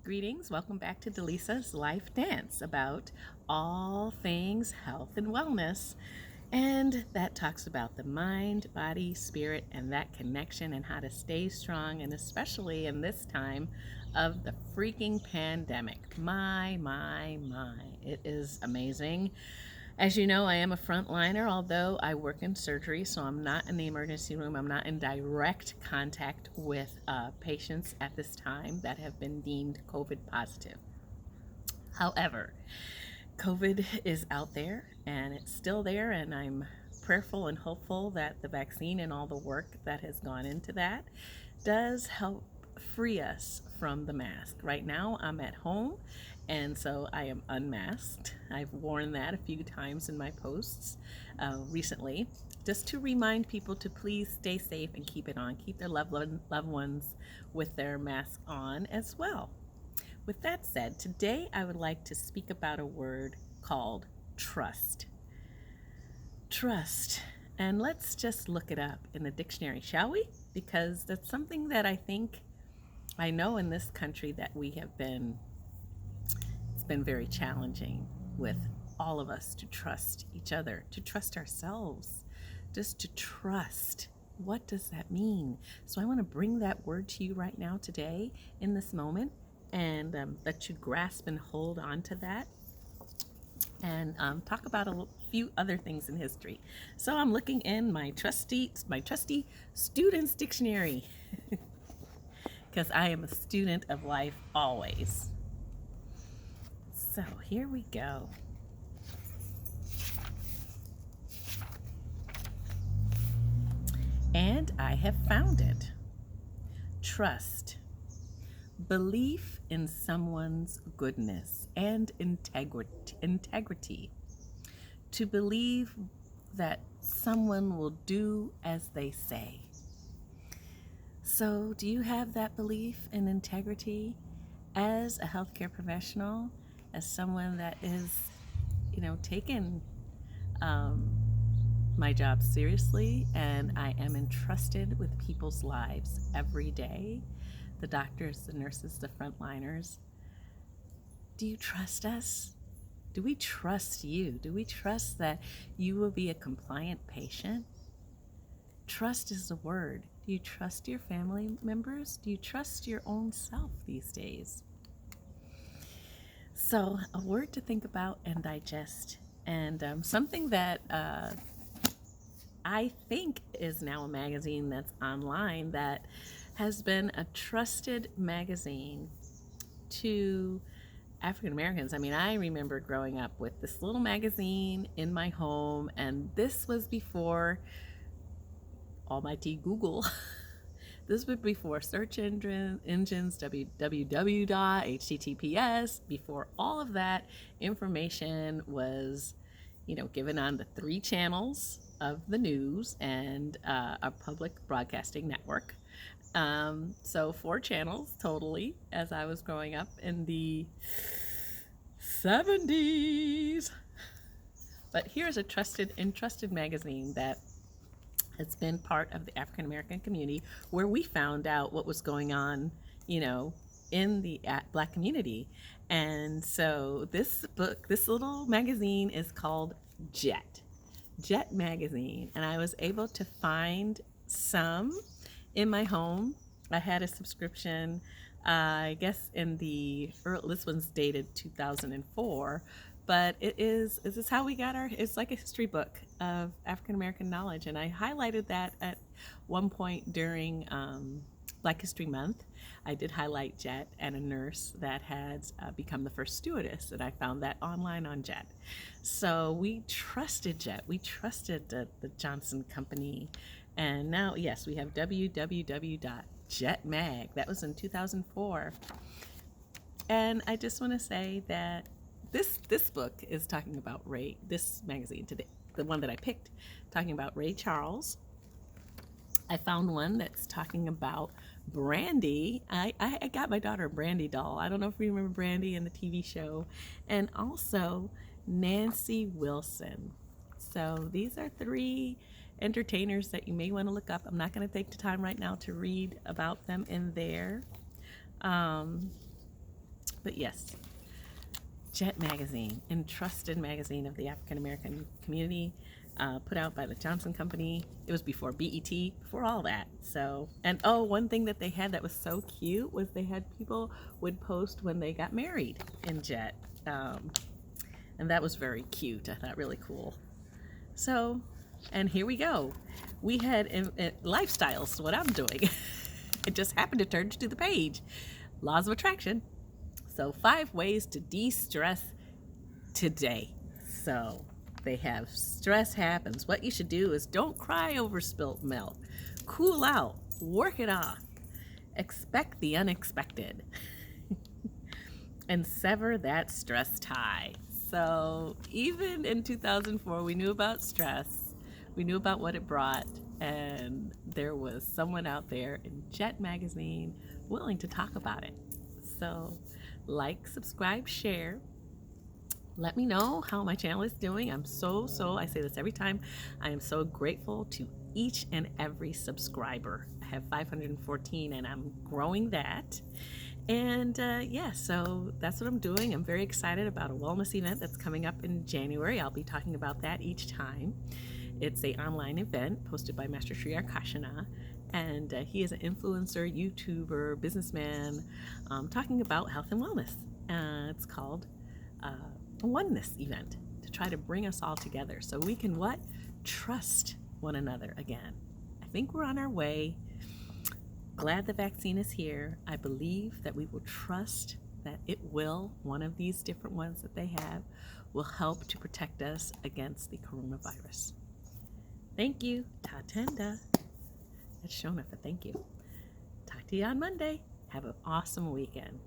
Greetings, welcome back to Delisa's Life Dance about all things health and wellness. And that talks about the mind, body, spirit, and that connection and how to stay strong, and especially in this time of the freaking pandemic. My. It is amazing. As you know, I am a frontliner, although I work in surgery, so I'm not in the emergency room. I'm not in direct contact with patients at this time that have been deemed COVID positive. However, COVID is out there and it's still there, and I'm prayerful and hopeful that the vaccine and all the work that has gone into that does help free us from the mask. Right now, I'm at home, and so I am unmasked. I've worn that a few times in my posts recently, just to remind people to please stay safe and keep it on. Keep their loved ones with their mask on as well. With that said, today I would like to speak about a word called trust. Trust. And let's just look it up in the dictionary, shall we? Because that's something that I know in this country that it's been very challenging with all of us to trust each other, to trust ourselves, just to trust. What does that mean? So I want to bring that word to you right now today in this moment, and let you grasp and hold on to that, and talk about a few other things in history. So I'm looking in my trusty student's dictionary because I am a student of life always. So here we go. And I have found it. Trust. Belief in someone's goodness and integrity. To believe that someone will do as they say. So, do you have that belief in integrity as a healthcare professional, as someone that is, taken my job seriously, and I am entrusted with people's lives every day? The doctors, the nurses, the frontliners. Do you trust us? Do we trust you? Do we trust that you will be a compliant patient? Trust is the word. Do you trust your family members? Do you trust your own self these days? So, a word to think about and digest, and something that I think is now a magazine that's online that has been a trusted magazine to African Americans. I mean, I remember growing up with this little magazine in my home, and this was before almighty Google. This was before search engines, www, https, before all of that information was, given on the 3 channels of the news and a public broadcasting network. So 4 channels totally as I was growing up in the 70s. But here's a trusted magazine that has been part of the African American community, where we found out what was going on, in the Black community. And so this little magazine is called Jet Magazine, and I was able to find some in my home. I had a subscription, I guess this one's dated 2004, but this is how we got it's like a history book of African American knowledge, and I highlighted that at one point during Black History Month. I did highlight Jet and a nurse that had become the first stewardess, and I found that online on Jet. So we trusted Jet. We trusted the Johnson Company. And now, yes, we have www.jetmag. That was in 2004. And I just want to say that this book is talking about this magazine today, the one that I picked, talking about Ray Charles. I found one that's talking about Brandy. I got my daughter a Brandy doll. I don't know if you remember Brandy in the TV show. And also Nancy Wilson. So these are 3 entertainers that you may want to look up. I'm not going to take the time right now to read about them in there. But yes, Jet Magazine, and trusted magazine of the African American community, put out by the Johnson Company. It was before BET, before all that. So, and oh, one thing that they had that was so cute was they had people would post when they got married in Jet. Um, and that was very cute. I thought really cool. So, and here we go. We had lifestyles, what I'm doing. It just happened to turn to the page. Laws of attraction. So, 5 ways to de-stress today. So, they have stress happens. What you should do is don't cry over spilt milk. Cool out. Work it off. Expect the unexpected. And sever that stress tie. So, even in 2004, we knew about stress. We knew about what it brought. And there was someone out there in Jet Magazine willing to talk about it. So, like, subscribe, share. Let me know how my channel is doing. I say this every time, I am so grateful to each and every subscriber. I have 514 and I'm growing that. And yeah, so that's what I'm doing. I'm very excited about a wellness event that's coming up in January. I'll be talking about that each time. It's an online event posted by Master Sri Akarshana. And he is an influencer, YouTuber, businessman, talking about health and wellness. It's called Oneness Event, to try to bring us all together so we can what? Trust one another again. I think we're on our way. Glad the vaccine is here. I believe that we will trust that it will, one of these different ones that they have, will help to protect us against the coronavirus. Thank you. Tatenda. That's shown up a thank you. Talk to you on Monday. Have an awesome weekend.